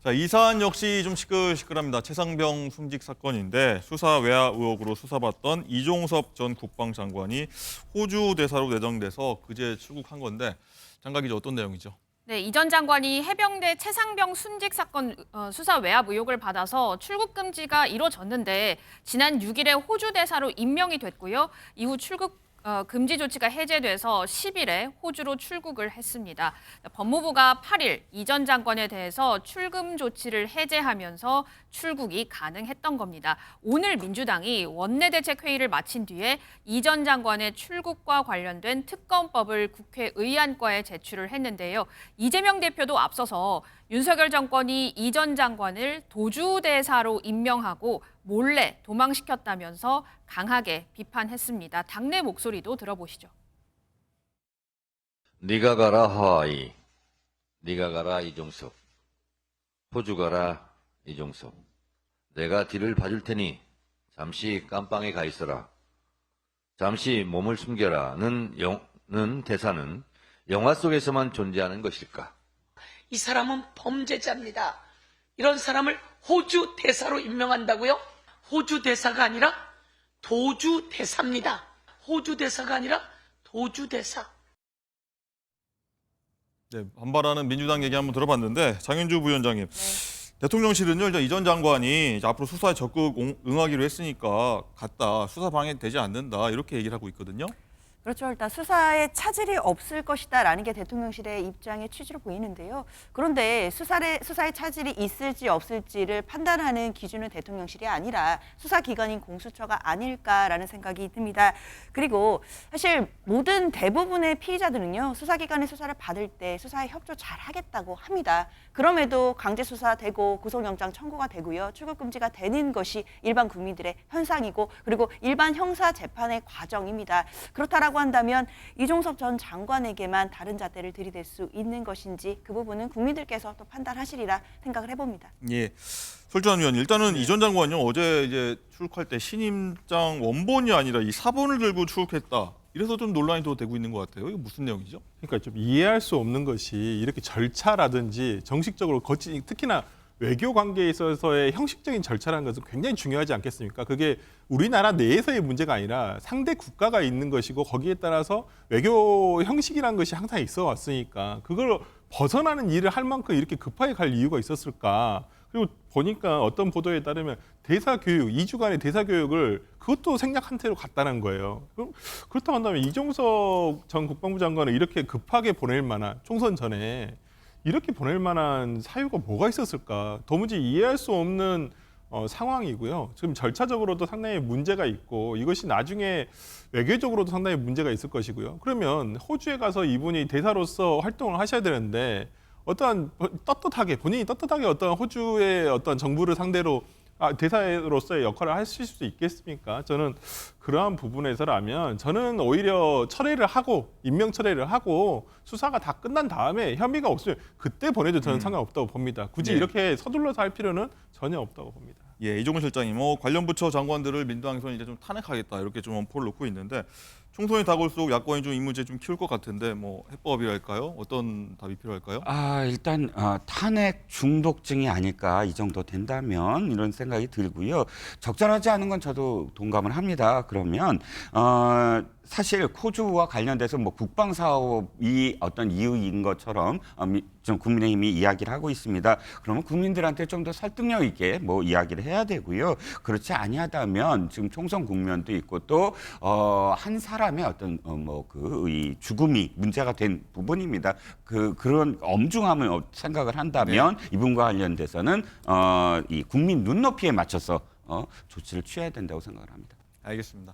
자, 이 사안 역시 좀 시끌시끌합니다. 최상병 순직 사건인데 수사 외화 의혹으로 수사받던 이종섭 전 국방장관이 호주 대사로 내정돼서 그제 출국한 건데 장가 기자 어떤 내용이죠? 네, 이 전 장관이 해병대 최상병 순직 사건 수사 외압 의혹을 받아서 출국 금지가 이뤄졌는데 지난 6일에 호주 대사로 임명이 됐고요. 이후 출국 금지 조치가 해제돼서 10일에 호주로 출국을 했습니다. 법무부가 8일 이 전 장관에 대해서 출금 조치를 해제하면서 출국이 가능했던 겁니다. 오늘 민주당이 원내대책회의를 마친 뒤에 이 전 장관의 출국과 관련된 특검법을 국회의안과에 제출을 했는데요. 이재명 대표도 앞서서 윤석열 정권이 이 전 장관을 도주대사로 임명하고 몰래 도망시켰다면서 강하게 비판했습니다. 당내 목소리도 들어보시죠. 네가 가라 하와이, 네가 가라 이종섭, 호주 가라 이종섭. 내가 뒤를 봐줄 테니 잠시 깜빵에 가 있어라. 잠시 몸을 숨겨라는 대사는 영화 속에서만 존재하는 것일까? 이 사람은 범죄자입니다. 이런 사람을 호주 대사로 임명한다고요? 호주 대사가 아니라 도주 대사입니다. 호주 대사가 아니라 도주 대사. 네, 반발하는 민주당 얘기 한번 들어봤는데 장윤주 부위원장님, 대통령실은요 이 전 장관이 이제 앞으로 수사에 적극 응하기로 했으니까 갔다 수사 방해되지 않는다 이렇게 얘기를 하고 있거든요. 그렇죠. 일단 수사에 차질이 없을 것이다라는 게 대통령실의 입장의 취지로 보이는데요. 그런데 수사에 차질이 있을지 없을지를 판단하는 기준은 대통령실이 아니라 수사기관인 공수처가 아닐까라는 생각이 듭니다. 그리고 사실 대부분의 피의자들은요. 수사기관의 수사를 받을 때 수사에 협조 잘 하겠다고 합니다. 그럼에도 강제 수사되고 구속영장 청구가 되고요. 출국금지가 되는 것이 일반 국민들의 현상이고 그리고 일반 형사 재판의 과정입니다. 그렇다라고 한다면 이종섭 전 장관에게만 다른 잣대를 들이댈 수 있는 것인지 그 부분은 국민들께서 또 판단하시리라 생각을 해봅니다. 예, 설주환 위원, 일단은 이 전 장관요 어제 이제 출국할 때 신임장 원본이 아니라 이 사본을 들고 출국했다. 이래서 좀 논란이 더 되고 있는 것 같아요. 이거 무슨 내용이죠? 그러니까 좀 이해할 수 없는 것이 이렇게 절차라든지 정식적으로 특히나 외교 관계에 있어서의 형식적인 절차라는 것은 굉장히 중요하지 않겠습니까? 그게 우리나라 내에서의 문제가 아니라 상대 국가가 있는 것이고 거기에 따라서 외교 형식이라는 것이 항상 있어 왔으니까 그걸 벗어나는 일을 할 만큼 이렇게 급하게 갈 이유가 있었을까? 그리고 보니까 어떤 보도에 따르면 대사교육, 2주간의 대사교육을 그것도 생략한 채로 갔다는 거예요. 그렇다고 한다면 이종석 전 국방부 장관을 이렇게 급하게 보낼 만한 총선 전에 이렇게 보낼 만한 사유가 뭐가 있었을까? 도무지 이해할 수 없는 상황이고요. 지금 절차적으로도 상당히 문제가 있고 이것이 나중에 외교적으로도 상당히 문제가 있을 것이고요. 그러면 호주에 가서 이분이 대사로서 활동을 하셔야 되는데 본인이 떳떳하게 어떤 호주의 어떤 정부를 상대로 대사로서의 역할을 하실 수 있겠습니까? 저는 그러한 부분에서라면 저는 오히려 임명 철회를 하고 수사가 다 끝난 다음에 혐의가 없으면 그때 보내도 저는 상관없다고 봅니다. 굳이 이렇게 서둘러서 할 필요는 전혀 없다고 봅니다. 예, 이종훈 실장님, 관련 부처 장관들을 민주당에서 이제 좀 탄핵하겠다 이렇게 좀 엄포를 놓고 있는데 총선이 다가올수록 야권이 좀 이 문제 좀 키울 것 같은데 해법이랄까요? 어떤 답이 필요할까요? 일단 탄핵 중독증이 아닐까 이 정도 된다면 이런 생각이 들고요. 적절하지 않은 건 저도 동감을 합니다. 그러면 사실 호주와 관련돼서 국방 사업이 어떤 이유인 것처럼 좀 국민의힘이 이야기를 하고 있습니다. 그러면 국민들한테 좀 더 설득력 있게 이야기를 해야 되고요. 그렇지 아니하다면 지금 총선 국면도 있고 또 한 사람의 어떤 이 죽음이 문제가 된 부분입니다. 그런 엄중함을 생각을 한다면 이 부분과 관련돼서는 이 국민 눈높이에 맞춰서 조치를 취해야 된다고 생각을 합니다. 알겠습니다.